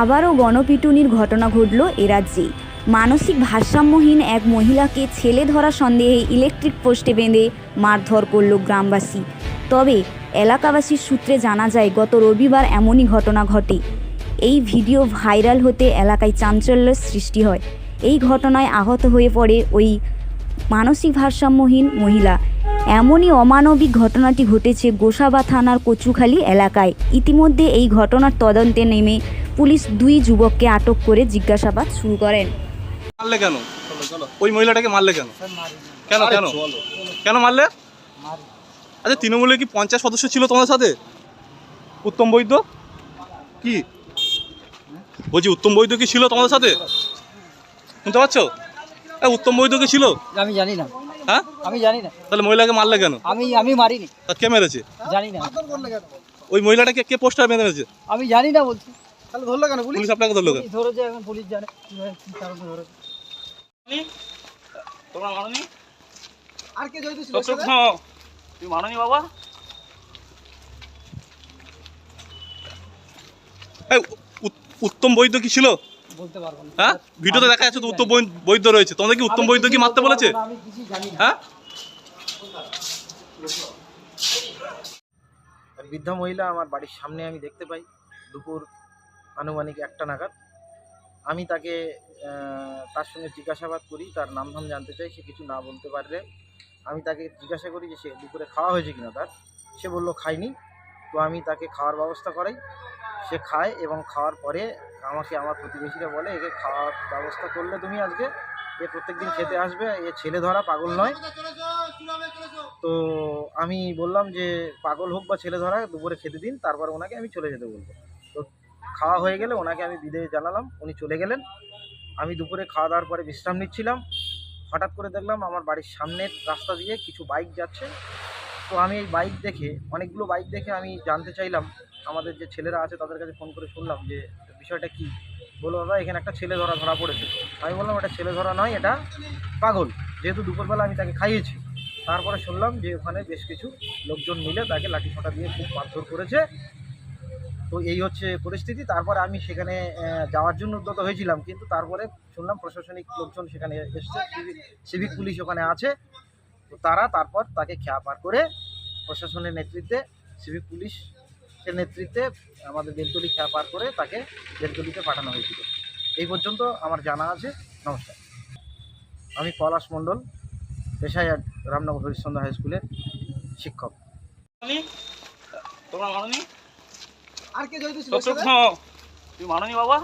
আবারও গণপিটুনির ঘটনা ঘটল এ রাজ্যে। মানসিক ভারসাম্যহীন এক মহিলাকে ছেলে ধরা সন্দেহে ইলেকট্রিক পোস্টে বেঁধে মারধর করল গ্রামবাসী। তবে এলাকাবাসীর সূত্রে জানা যায়, গত রবিবার এমনই ঘটনা ঘটে। এই ভিডিও ভাইরাল হতে এলাকায় চাঞ্চল্যের সৃষ্টি হয়। এই ঘটনায় আহত হয়ে পড়ে ওই মানসিক ভারসাম্যহীন মহিলা। এমনই অমানবিক ঘটনাটি ঘটেছে গোসাবা থানার কচুখালী এলাকায়। ইতিমধ্যে এই ঘটনার তদন্তে নেমে পুলিশ দুই যুবককে আটক করে জিজ্ঞাসাবাদ শুরু করেন। মারলে কেন? ওই মহিলাটাকে মারলে কেন? কেন কেন কেন মারলে? আচ্ছা, তৃণমূলে কি পঞ্চায়েত সদস্য ছিল তোমাদের সাথে? উত্তম বৈদ্য কি বলছি, উত্তম বৈদ্য কি ছিল তোমাদের সাথে? শুনতে পাচ্ছ? উত্তম বৈদ্য কি ছিল? আমি জানি না। হ্যাঁ, আমি জানি না। তাহলে মহিলাকে মারলে কেন? আমি মারিনি। কে মেরেছে জানি না। ওই মহিলাটাকে কে পোস্টার বেঁধে মেরেছে? আমি জানি না বলছি। তাহলে ধরলো কেন পুলিশ? পুলিশ আপনাকে ধরলো কেন? ধরেছে, এখন পুলিশ জানে কিভাবে কি কারণে ধরেছে। তোমরা মাননি? আর কে জড়িত ছিল? তুমি মাননি বাবা? উত্তম বৈদ্য কি ছিল? বলতে পারবো না। হ্যাঁ, ভিডিওতে দেখা যাচ্ছে তো উত্তম বৈদ্য রয়েছে। তোমাদের কি উত্তম বৈদ্য কি মারতে বলেছে? আমি কিছু জানি না। হ্যাঁ, বৃদ্ধা মহিলা আমার বাড়ির সামনে আমি দেখতে পাই দুপুর আনুমানিক 1টা নাগাদ। আমি তাকে তার সঙ্গে জিজ্ঞাসাবাদ করি, তার নাম ধাম জানতে চাই। সে কিছু না বলতে পারলে আমি তাকে জিজ্ঞাসা করি যে সে দুপুরে খাওয়া হয়েছে কিনা তার। সে বলল খায়নি। তো আমি তাকে খাওয়ার ব্যবস্থা করাই। সে খায় এবং খাওয়ার পরে আমাকে আমার প্রতিবেশীরা বলে, একে খাওয়ার ব্যবস্থা করলে তুমি আজকে, এ প্রত্যেকদিন খেতে আসবে, এ ছেলে ধরা পাগল নয়। তো আমি বললাম যে পাগল হোক বা ছেলে ধরা, দুপুরে খেতে দিন, তারপর ওনাকে আমি চলে যেতে বলবো। তো খাওয়া হয়ে গেলে ওনাকে আমি বিদায় জানালাম, উনি চলে গেলেন। আমি দুপুরে খাওয়া দাওয়ার পরে বিশ্রাম নিচ্ছিলাম। হঠাৎ করে দেখলাম আমার বাড়ির সামনের রাস্তা দিয়ে কিছু বাইক যাচ্ছে। তো আমি এই বাইক দেখে, অনেকগুলো বাইক দেখে আমি জানতে চাইলাম, আমাদের যে ছেলেরা আছে তাদের কাছে ফোন করে শুনলাম যে বিষয়টা কী। বললো, দাদা এখানে একটা ছেলে ধরা পড়েছে। আমি বললাম, এটা ছেলে ধরা নয়, এটা পাগল, যেহেতু দুপুরবেলা আমি তাকে খাইয়েছি। তারপরে শুনলাম যে ওখানে বেশ কিছু লোকজন মিলে তাকে লাঠিসোঁটা দিয়ে খুব মারধর করেছে। তো এই হচ্ছে পরিস্থিতি। তারপরে আমি সেখানে যাওয়ার জন্য উদ্যত হয়েছিলাম, কিন্তু তারপরে শুনলাম প্রশাসনিক লোকজন সেখানে এসছে, সিভিক পুলিশ ওখানে আছে। তো তারপর তাকে খেয়া পার করে প্রশাসনের নেতৃত্বে, সিভিক পুলিশের নেতৃত্বে আমাদের বেলতলি খেয়া পার করে তাকে বেলতলিতে পাঠানো হয়েছিল। এই পর্যন্ত আমার জানা আছে। নমস্কার, আমি পলাশ মণ্ডল, পেশায় রামনগর হরিশ্চন্দ্র হাই স্কুলের শিক্ষক। তোমরা মাননি? আর কে জড়িত ছিল? তুমি মাননি বাবা?